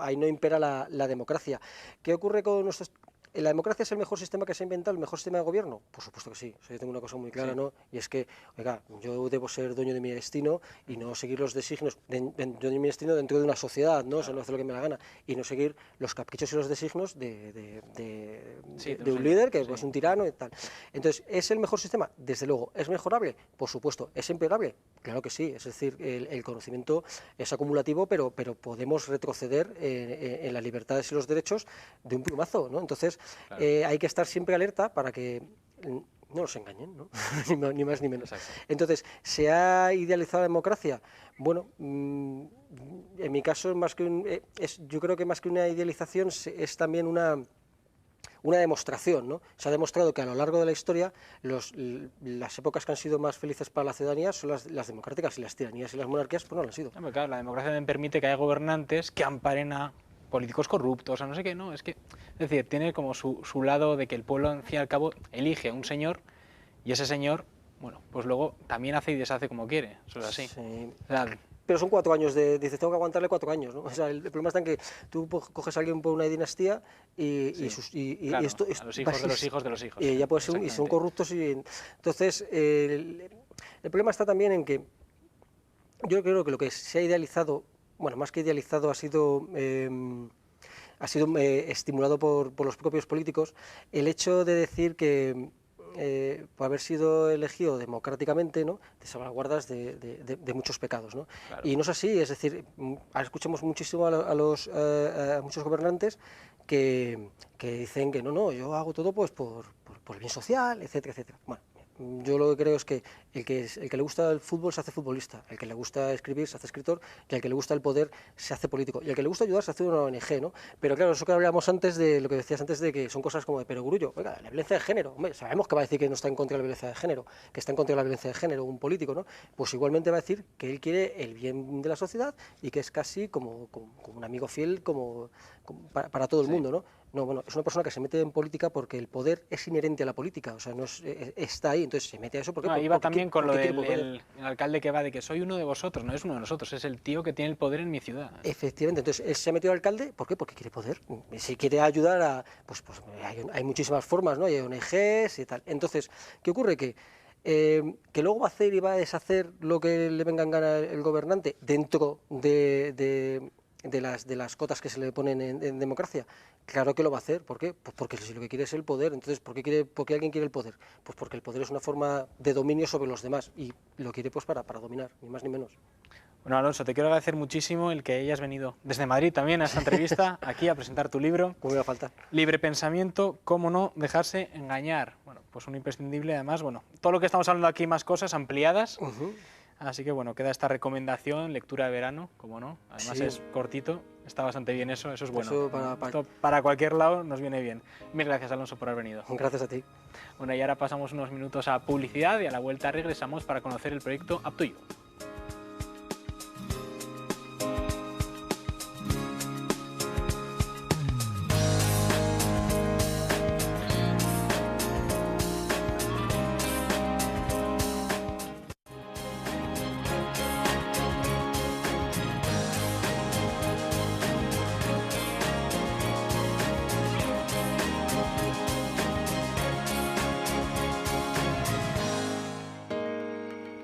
ahí no impera la democracia. ¿Qué ocurre con nuestros...? ¿La democracia es el mejor sistema que se ha inventado, el mejor sistema de gobierno? Por supuesto que sí. O sea, yo tengo una cosa muy clara, ¿no? Y es que, oiga, yo debo ser dueño de mi destino y no seguir los designios, dueño de mi destino dentro de una sociedad, ¿no? O sea, no hacer lo que me da la gana. Y no seguir los caprichos y los designios de un líder que es un tirano y tal. Entonces, ¿es el mejor sistema? Desde luego. ¿Es mejorable? Por supuesto. ¿Es empeorable? Claro que sí. Es decir, el conocimiento es acumulativo, pero podemos retroceder en las libertades y los derechos de un plumazo, ¿no? Entonces, claro. Hay que estar siempre alerta para que no nos engañen, ¿no? Ni más ni menos. Entonces, ¿se ha idealizado la democracia? Bueno, en mi caso, yo creo que más que una idealización es también una demostración, ¿no? Se ha demostrado que a lo largo de la historia las épocas que han sido más felices para la ciudadanía son las democráticas, y las tiranías y las monarquías pues no lo han sido. Claro, la democracia también permite que haya gobernantes que amparen a políticos corruptos, o no sé qué, no, es decir, tiene como su lado de que el pueblo, al fin y al cabo, elige a un señor y ese señor, bueno, pues luego también hace y deshace como quiere, eso es así. Sí. O sea, pero son 4 años dices, tengo que aguantarle 4 años, ¿no? O sea, el problema está en que tú coges a alguien por una dinastía claro, esto a los hijos de los hijos de los hijos. Y ya puede ser, y son corruptos. Entonces, el problema está también en que yo creo que lo que se ha idealizado, bueno, más que idealizado, ha sido estimulado por los propios políticos, el hecho de decir que por haber sido elegido democráticamente, ¿no?, te salvaguardas de muchos pecados, ¿no? Claro. Y no es así, es decir, escuchamos muchísimo a muchos gobernantes que dicen que no, yo hago todo pues por el bien social, etcétera, etcétera. Bueno, yo lo que creo es que el que le gusta el fútbol se hace futbolista, el que le gusta escribir se hace escritor, y el que le gusta el poder se hace político, y el que le gusta ayudar se hace una ONG, ¿no? Pero claro, eso que hablábamos antes, de lo que decías antes, de que son cosas como de perogrullo. Oiga, la violencia de género, hombre, sabemos que va a decir que no está en contra de la violencia de género, que está en contra de la violencia de género un político, ¿no? Pues igualmente va a decir que él quiere el bien de la sociedad y que es casi como un amigo fiel para todo el mundo, ¿no? No, bueno, es una persona que se mete en política porque el poder es inherente a la política, o sea, no está ahí, entonces se mete a eso porque... Ahí va también con lo del alcalde que va de que soy uno de vosotros, no es uno de nosotros, es el tío que tiene el poder en mi ciudad. Efectivamente, entonces él se ha metido al alcalde, ¿por qué? Porque quiere poder, si quiere ayudar a... Pues hay muchísimas formas, ¿no? Hay ONGs y tal. Entonces, ¿qué ocurre? Que luego va a hacer y va a deshacer lo que le venga en gana el gobernante dentro de las cotas que se le ponen en democracia. Claro que lo va a hacer. ¿Por qué? Pues porque si lo que quiere es el poder. Entonces, ¿por qué alguien quiere el poder? Pues porque el poder es una forma de dominio sobre los demás y lo quiere pues para dominar, ni más ni menos. Bueno, Alonso, te quiero agradecer muchísimo el que hayas venido desde Madrid también a esta entrevista, aquí a presentar tu libro. ¿Cómo iba a faltar? Libre pensamiento, cómo no dejarse engañar. Bueno, pues un imprescindible, además, bueno, todo lo que estamos hablando aquí, más cosas ampliadas. Así que bueno, queda esta recomendación, lectura de verano, como no, además sí. Es cortito, está bastante bien eso es bueno. Eso para cualquier lado nos viene bien. Mil gracias, Alonso, por haber venido. Gracias a ti. Bueno, y ahora pasamos unos minutos a publicidad y a la vuelta regresamos para conocer el proyecto Up to You.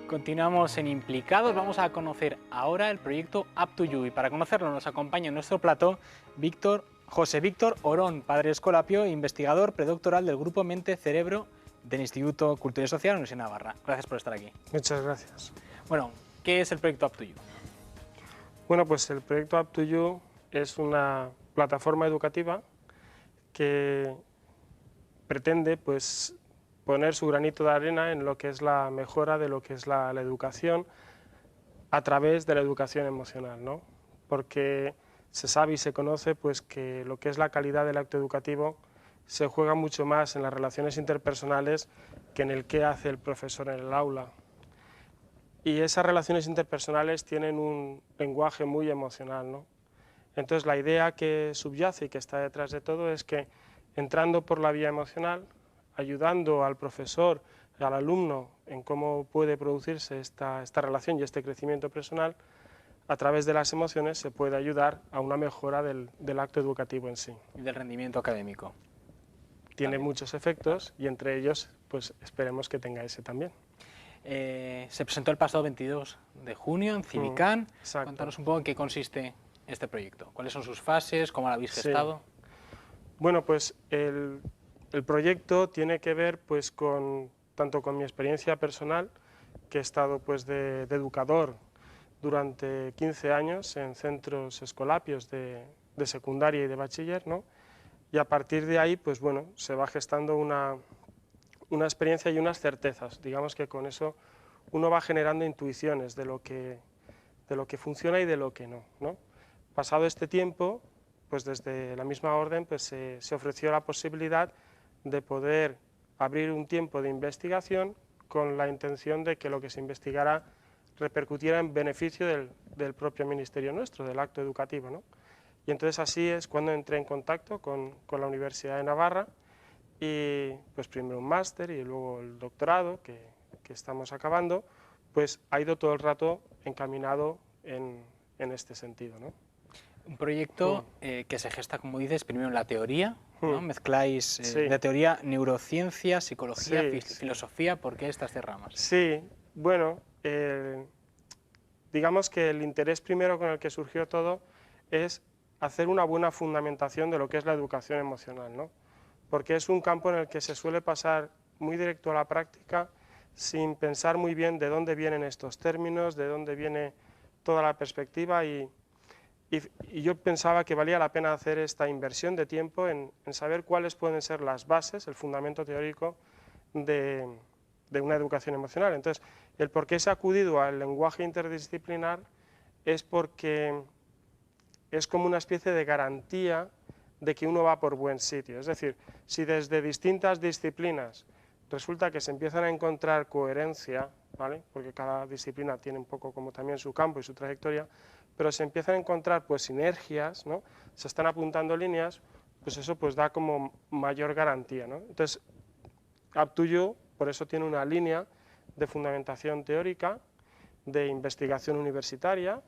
Continuamos en Implicados, vamos a conocer ahora el proyecto Up to You y para conocerlo nos acompaña en nuestro plató José Víctor Orón, padre escolapio e investigador predoctoral del Grupo Mente Cerebro del Instituto Cultura y Social de la Universidad de Navarra. Gracias por estar aquí. Muchas gracias. Bueno, ¿qué es el proyecto Up to You? Bueno, pues el proyecto Up to You es una plataforma educativa que pretende pues poner su granito de arena en lo que es la mejora de lo que es la educación a través de la educación emocional, ¿no? Porque se sabe y se conoce pues que lo que es la calidad del acto educativo se juega mucho más en las relaciones interpersonales que en el qué hace el profesor en el aula. Y esas relaciones interpersonales tienen un lenguaje muy emocional, ¿no? Entonces la idea que subyace y que está detrás de todo es que entrando por la vía emocional, ayudando al profesor y al alumno en cómo puede producirse esta relación y este crecimiento personal, a través de las emociones se puede ayudar a una mejora del acto educativo en sí. Y del rendimiento académico. Tiene muchos efectos y entre ellos pues esperemos que tenga ese también. Se presentó el pasado 22 de junio en Civicán. Cuéntanos un poco en qué consiste este proyecto. ¿Cuáles son sus fases? ¿Cómo lo habéis gestado? Bueno, pues el proyecto tiene que ver pues tanto con mi experiencia personal, que he estado pues de educador durante 15 años en centros escolapios de secundaria y de bachiller, ¿no? Y a partir de ahí pues bueno, se va gestando una una experiencia y unas certezas. Digamos que con eso uno va generando intuiciones de lo que funciona y de lo que no, ¿no? Pasado este tiempo, pues desde la misma orden pues se ofreció la posibilidad de poder abrir un tiempo de investigación con la intención de que lo que se investigara repercutiera en beneficio del propio ministerio nuestro, del acto educativo, ¿no? Y entonces así es cuando entré en contacto con la Universidad de Navarra y pues primero un máster y luego el doctorado que estamos acabando, pues ha ido todo el rato encaminado en este sentido, ¿no? Un proyecto que se gesta, como dices, primero en la teoría, ¿no? Mezcláis Sí. de teoría neurociencia, psicología, Sí, filosofía. ¿Por qué estas 3 ramas? Sí, bueno, digamos que el interés primero con el que surgió todo es hacer una buena fundamentación de lo que es la educación emocional, ¿no? Porque es un campo en el que se suele pasar muy directo a la práctica sin pensar muy bien de dónde vienen estos términos, de dónde viene toda la perspectiva y yo pensaba que valía la pena hacer esta inversión de tiempo en saber cuáles pueden ser las bases, el fundamento teórico de una educación emocional. Entonces, el por qué se ha acudido al lenguaje interdisciplinar es porque es como una especie de garantía de que uno va por buen sitio. Es decir, si desde distintas disciplinas resulta que se empiezan a encontrar coherencia, ¿vale? Porque cada disciplina tiene un poco como también su campo y su trayectoria, pero se empiezan a encontrar pues sinergias, ¿no? Se están apuntando líneas, pues eso pues da como mayor garantía, ¿no? Entonces, Up2You por eso tiene una línea de fundamentación teórica, de investigación universitaria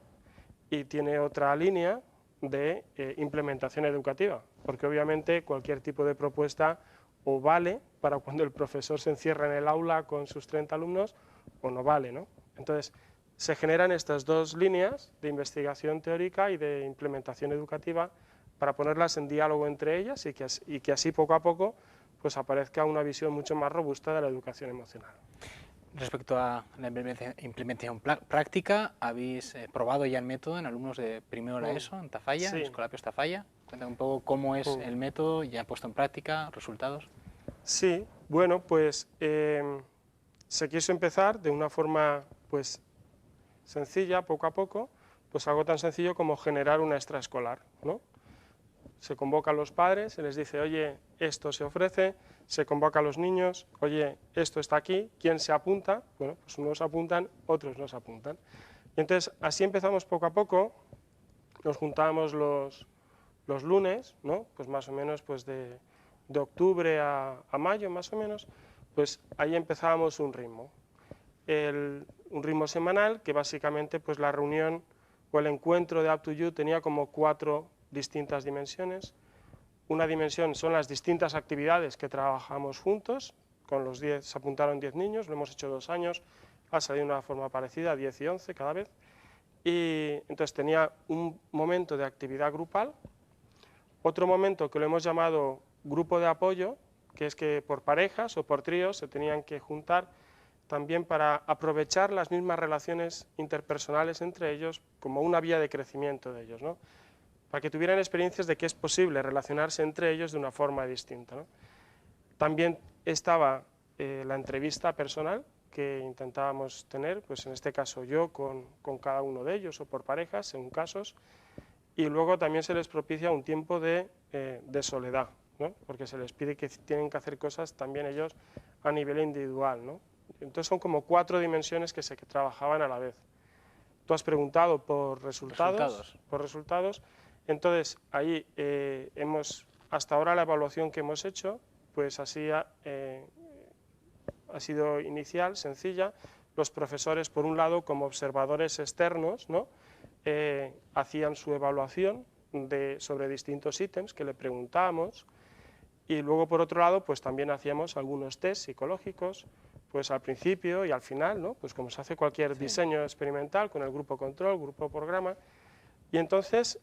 y tiene otra línea de implementación educativa, porque obviamente cualquier tipo de propuesta o vale para cuando el profesor se encierra en el aula con sus 30 alumnos o no vale, ¿no? Entonces, se generan estas 2 líneas de investigación teórica y de implementación educativa para ponerlas en diálogo entre ellas y que así poco a poco pues aparezca una visión mucho más robusta de la educación emocional. Respecto a la implementación práctica, ¿habéis probado ya el método en alumnos de primero de la ESO, en Tafalla, en Escolapios Tafalla? Cuéntame un poco cómo es el método ya puesto en práctica, resultados. Sí, bueno, pues se quiso empezar de una forma pues sencilla, poco a poco, pues algo tan sencillo como generar una extraescolar, ¿no? Se convoca a los padres, se les dice, oye, esto se ofrece, se convoca a los niños, oye, esto está aquí, ¿quién se apunta? Bueno, pues unos apuntan, otros no se apuntan. Y entonces, así empezamos poco a poco, nos juntábamos los lunes, ¿no? Pues más o menos pues de octubre a mayo, más o menos, pues ahí empezábamos un ritmo. Un ritmo semanal que básicamente pues la reunión o el encuentro de Up2You tenía como 4 distintas dimensiones. Una dimensión son las distintas actividades que trabajamos juntos, con los 10, se apuntaron 10 niños, lo hemos hecho 2 años, ha salido de una forma parecida, 10 y 11 cada vez, y entonces tenía un momento de actividad grupal, otro momento que lo hemos llamado grupo de apoyo, que es que por parejas o por tríos se tenían que juntar también para aprovechar las mismas relaciones interpersonales entre ellos como una vía de crecimiento de ellos, ¿no? Para que tuvieran experiencias de que es posible relacionarse entre ellos de una forma distinta, ¿no? También estaba la entrevista personal que intentábamos tener, pues en este caso yo con cada uno de ellos o por parejas, según casos, y luego también se les propicia un tiempo de soledad, ¿no? Porque se les pide que tienen que hacer cosas también ellos a nivel individual, ¿no? Entonces son como 4 dimensiones que se trabajaban a la vez. Tú has preguntado por resultados. Entonces, ahí hasta ahora la evaluación que hemos hecho, pues así ha sido inicial, sencilla. Los profesores, por un lado, como observadores externos, ¿no? Hacían su evaluación sobre distintos ítems que le preguntábamos, y luego, por otro lado, pues también hacíamos algunos test psicológicos, pues al principio y al final, ¿no? Pues como se hace cualquier diseño experimental con el grupo control, grupo programa. Y entonces,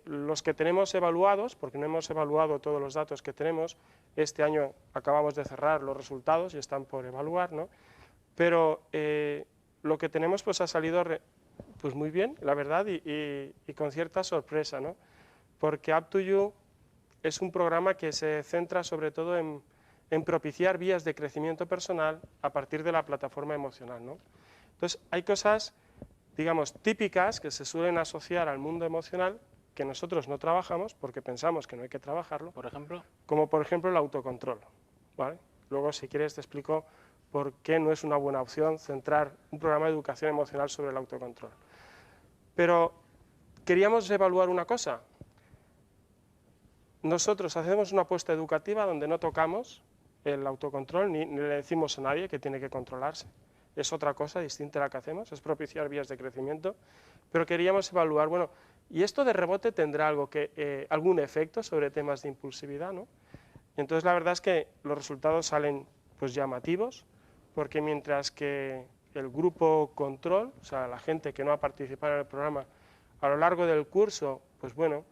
los que tenemos evaluados, porque no hemos evaluado todos los datos que tenemos, este año acabamos de cerrar los resultados y están por evaluar, ¿no? Pero lo que tenemos pues ha salido pues muy bien, la verdad, y con cierta sorpresa, ¿no? Porque Up2You es un programa que se centra sobre todo en en propiciar vías de crecimiento personal a partir de la plataforma emocional, ¿no? Entonces, hay cosas, digamos, típicas que se suelen asociar al mundo emocional que nosotros no trabajamos porque pensamos que no hay que trabajarlo. Por ejemplo. Como por ejemplo el autocontrol, ¿vale? Luego, si quieres, te explico por qué no es una buena opción centrar un programa de educación emocional sobre el autocontrol. Pero queríamos evaluar una cosa. Nosotros hacemos una apuesta educativa donde no tocamos el autocontrol ni le decimos a nadie que tiene que controlarse. Es otra cosa distinta a la que hacemos, es propiciar vías de crecimiento, pero queríamos evaluar, bueno, ¿y esto de rebote tendrá algún efecto sobre temas de impulsividad, ¿no? Entonces la verdad es que los resultados salen pues llamativos, porque mientras que el grupo control, o sea, la gente que no ha participado en el programa, a lo largo del curso, pues bueno,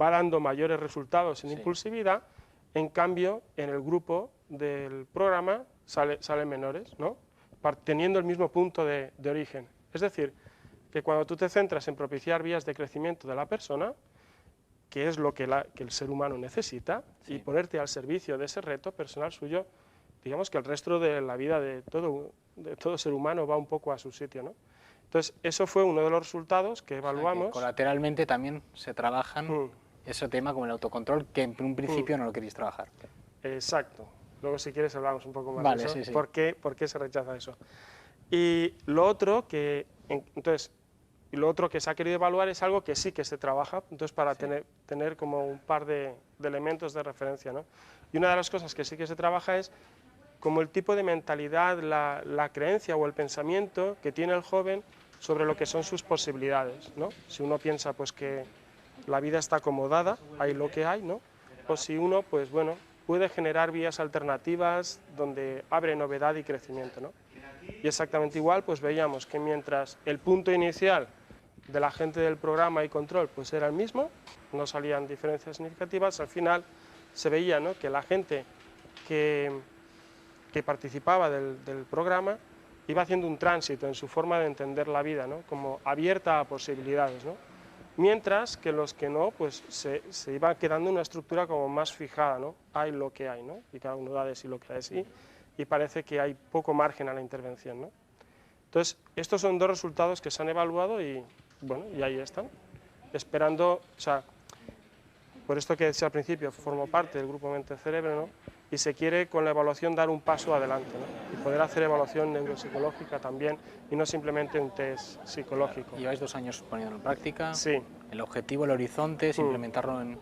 va dando mayores resultados en impulsividad, en cambio, en el grupo del programa salen menores, ¿no? Teniendo el mismo punto de origen. Es decir, que cuando tú te centras en propiciar vías de crecimiento de la persona, que es lo que el ser humano necesita, y ponerte al servicio de ese reto personal suyo, digamos que el resto de la vida de todo ser humano va un poco a su sitio, ¿no? Entonces, eso fue uno de los resultados que evaluamos. O sea, que colateralmente también se trabajan ese tema como el autocontrol, que en un principio no lo queréis trabajar. Exacto. Luego, si quieres, hablamos un poco más de eso. Sí, sí. ¿Por qué se rechaza eso? Y lo otro que se ha querido evaluar es algo que sí que se trabaja, entonces para tener como un par de elementos de referencia, ¿no? Y una de las cosas que sí que se trabaja es como el tipo de mentalidad, la creencia o el pensamiento que tiene el joven sobre lo que son sus posibilidades, ¿no? Si uno piensa pues que la vida está acomodada, hay lo que hay, ¿no? O si uno, pues bueno, puede generar vías alternativas donde abre novedad y crecimiento, ¿no? Y exactamente igual, pues veíamos que mientras el punto inicial de la gente del programa y control pues era el mismo, no salían diferencias significativas, al final se veía, ¿no?, que la gente que participaba del programa iba haciendo un tránsito en su forma de entender la vida, ¿no?, como abierta a posibilidades, ¿no?, mientras que los que no, pues se iba quedando una estructura como más fijada, ¿no?, hay lo que hay, ¿no?, y cada uno da de sí lo que da de sí, y parece que hay poco margen a la intervención, ¿no? Entonces, estos son dos resultados que se han evaluado y, bueno, y ahí están, esperando, o sea, por esto que decía al principio, formo parte del grupo Mente-Cerebro, ¿no?, y se quiere con la evaluación dar un paso adelante, ¿no?, y poder hacer evaluación neuropsicológica también, y no simplemente un test psicológico. Claro. Lleváis 2 años poniéndolo en práctica. Sí. El objetivo, el horizonte es implementarlo en...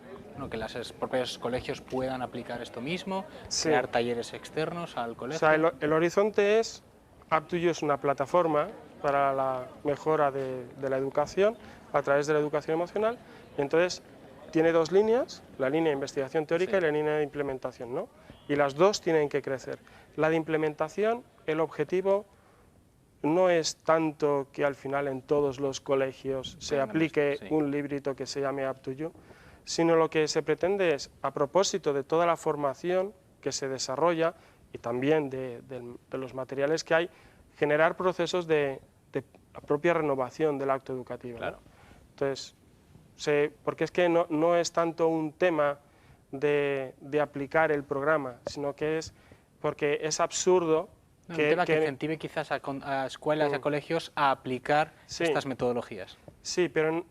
que los propios colegios puedan aplicar esto mismo, crear talleres externos al colegio. O sea, el horizonte es, Up2You es una plataforma para la mejora de la educación a través de la educación emocional, y entonces tiene 2 líneas, la línea de investigación teórica y la línea de implementación, ¿no? Y las 2 tienen que crecer. La de implementación, el objetivo no es tanto que al final en todos los colegios se aplique un librito que se llame Up2You, sino lo que se pretende es, a propósito de toda la formación que se desarrolla y también de los materiales que hay, generar procesos de la propia renovación del acto educativo. Claro. Entonces, porque es que no es tanto un tema de aplicar el programa, sino que es porque es absurdo un tema que incentive quizás a escuelas y a colegios a aplicar estas metodologías. Sí, pero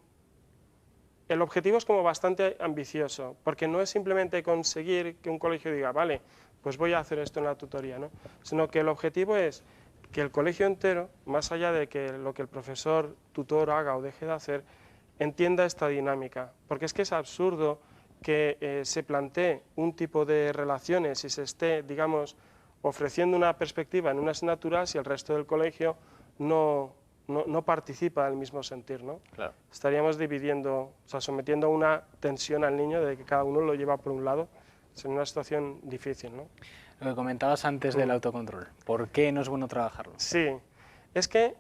el objetivo es como bastante ambicioso, porque no es simplemente conseguir que un colegio diga, vale, pues voy a hacer esto en la tutoría, ¿no?, sino que el objetivo es que el colegio entero, más allá de que lo que el profesor tutor haga o deje de hacer, entienda esta dinámica, porque es que es absurdo que se plantee un tipo de relaciones y se esté, digamos, ofreciendo una perspectiva en una asignatura si el resto del colegio no participa del mismo sentir, ¿no? Claro. Estaríamos dividiendo, o sea, sometiendo a una tensión al niño de que cada uno lo lleva por un lado, es una situación difícil, ¿no? Lo que comentabas antes del autocontrol, ¿por qué no es bueno trabajarlo? Sí, es que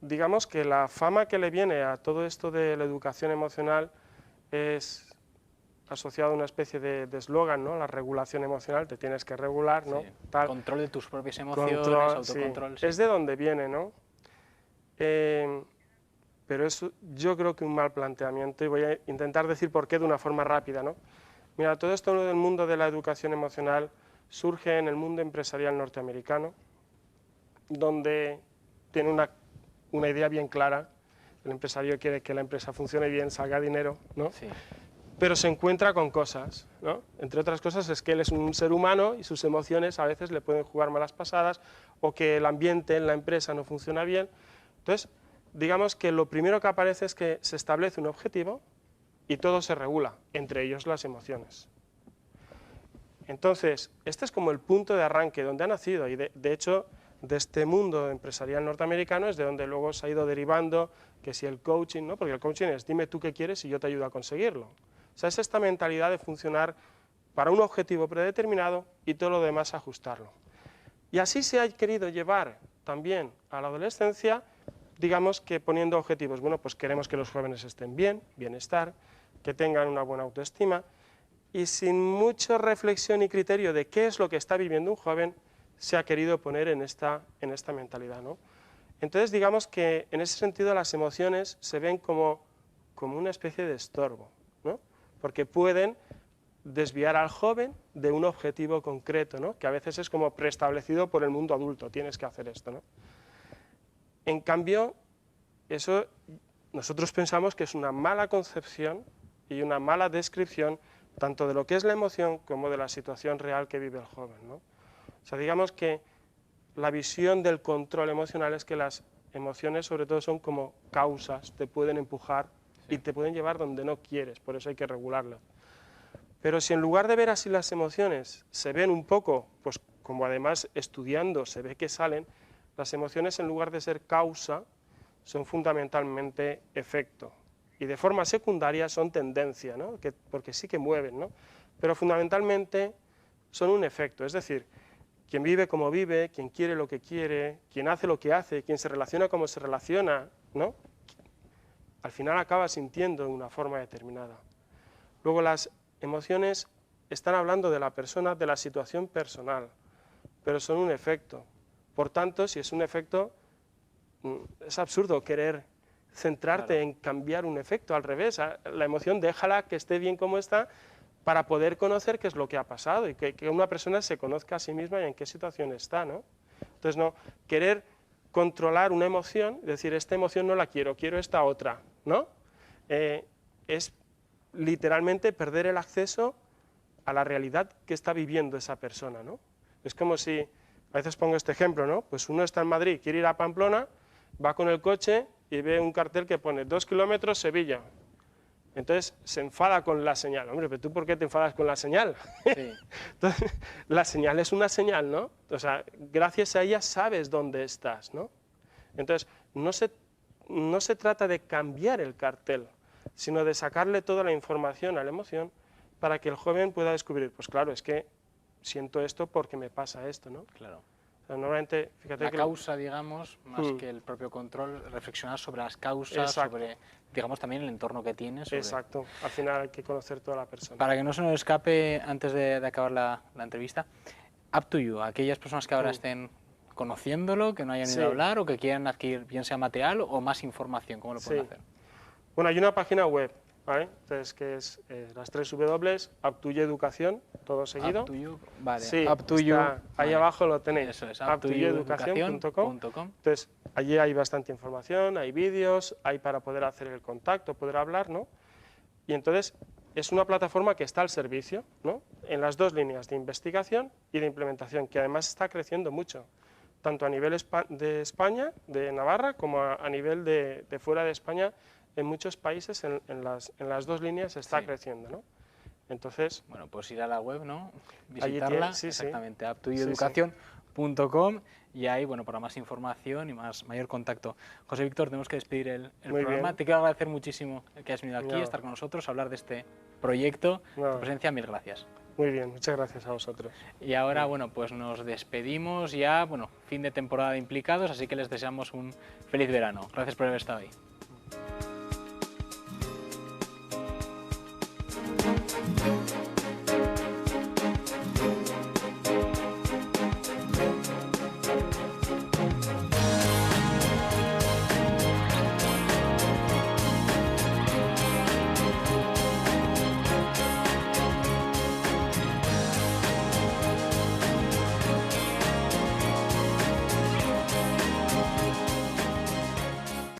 digamos que la fama que le viene a todo esto de la educación emocional es asociado a una especie de eslogan, ¿no?, la regulación emocional, te tienes que regular, ¿no? Sí. Control de tus propias emociones, autocontrol. Sí. Es de donde viene, ¿no? Pero es, yo creo que un mal planteamiento, y voy a intentar decir por qué de una forma rápida, ¿no? Mira, todo esto del mundo de la educación emocional surge en el mundo empresarial norteamericano, donde tiene una idea bien clara. El empresario quiere que la empresa funcione bien, salga dinero, ¿no? Sí. Pero se encuentra con cosas, ¿no? Entre otras cosas es que él es un ser humano y sus emociones a veces le pueden jugar malas pasadas, o que el ambiente en la empresa no funciona bien. Entonces, digamos que lo primero que aparece es que se establece un objetivo y todo se regula, entre ellos las emociones. Entonces, este es como el punto de arranque donde ha nacido, y de hecho, de este mundo empresarial norteamericano es de donde luego se ha ido derivando que si el coaching, ¿no? Porque el coaching es dime tú qué quieres y yo te ayudo a conseguirlo. O sea, es esta mentalidad de funcionar para un objetivo predeterminado y todo lo demás ajustarlo. Y así se ha querido llevar también a la adolescencia, digamos que poniendo objetivos. Bueno, pues queremos que los jóvenes estén bien, bienestar, que tengan una buena autoestima, y sin mucha reflexión y criterio de qué es lo que está viviendo un joven, se ha querido poner en esta mentalidad, ¿no? Entonces, digamos que en ese sentido las emociones se ven como una especie de estorbo, ¿no? Porque pueden desviar al joven de un objetivo concreto, ¿no? Que a veces es como preestablecido por el mundo adulto, tienes que hacer esto, ¿no? En cambio, eso nosotros pensamos que es una mala concepción y una mala descripción tanto de lo que es la emoción como de la situación real que vive el joven, ¿no? O sea, digamos que la visión del control emocional es que las emociones sobre todo son como causas, te pueden empujar y te pueden llevar donde no quieres, por eso hay que regularlas. Pero si en lugar de ver así las emociones se ven un poco, pues como además estudiando se ve que salen, las emociones en lugar de ser causa son fundamentalmente efecto. Y de forma secundaria son tendencia, ¿no? Porque sí que mueven, ¿no? Pero fundamentalmente son un efecto, es decir, quien vive como vive, quien quiere lo que quiere, quien hace lo que hace, quien se relaciona como se relaciona, ¿no? Al final acaba sintiendo de una forma determinada. Luego las emociones están hablando de la persona, de la situación personal, pero son un efecto. Por tanto, si es un efecto, es absurdo querer centrarte en cambiar un efecto, al revés, la emoción déjala que esté bien como está para poder conocer qué es lo que ha pasado y que una persona se conozca a sí misma y en qué situación está, ¿no? Entonces, no querer controlar una emoción, decir, esta emoción no la quiero, quiero esta otra, ¿no? Es literalmente perder el acceso a la realidad que está viviendo esa persona, ¿no? Es como si, a veces pongo este ejemplo, ¿no? Pues uno está en Madrid, quiere ir a Pamplona, va con el coche y ve un cartel que pone 2 kilómetros Sevilla. Entonces se enfada con la señal. Hombre, pero ¿tú por qué te enfadas con la señal? Sí. Entonces, la señal es una señal, ¿no? O sea, gracias a ella sabes dónde estás, ¿no? Entonces, no se trata de cambiar el cartel, sino de sacarle toda la información a la emoción para que el joven pueda descubrir, pues claro, es que siento esto porque me pasa esto, ¿no? Claro. O sea, normalmente, fíjate la que causa, digamos, más que el propio control, reflexionar sobre las causas, sobre, digamos, también el entorno que tienes. Exacto, al final hay que conocer toda la persona. Para que no se nos escape, antes de acabar la entrevista, Up to You, aquellas personas que ahora estén conociéndolo, que no hayan ido a hablar o que quieran adquirir bien sea material o más información, ¿cómo lo pueden hacer? Bueno, hay una página web, ¿vale? Entonces, que es las 3 W, Up2You Educación, todo seguido. Up2You, vale. Sí, Up2You, ahí abajo lo tenéis. Eso es, up2yueducación.com. Entonces, allí hay bastante información, hay vídeos, hay para poder hacer el contacto, poder hablar, ¿no? Y entonces, es una plataforma que está al servicio, ¿no? En las dos líneas de investigación y de implementación, que además está creciendo mucho, tanto a nivel de España, de Navarra, como a nivel de fuera de España. En muchos países, en las dos líneas, está creciendo, ¿no? Entonces... Bueno, pues ir a la web, ¿no? Visitarla, exactamente, up2yueducación.com, y ahí, bueno, para más información y mayor contacto. José Víctor, tenemos que despedir el programa. Bien. Te quiero agradecer muchísimo que has venido aquí, estar con nosotros, hablar de este proyecto. Tu presencia, mil gracias. Muy bien, muchas gracias a vosotros. Y ahora, bueno, pues nos despedimos ya, bueno, fin de temporada de Implicados, así que les deseamos un feliz verano. Gracias por haber estado ahí.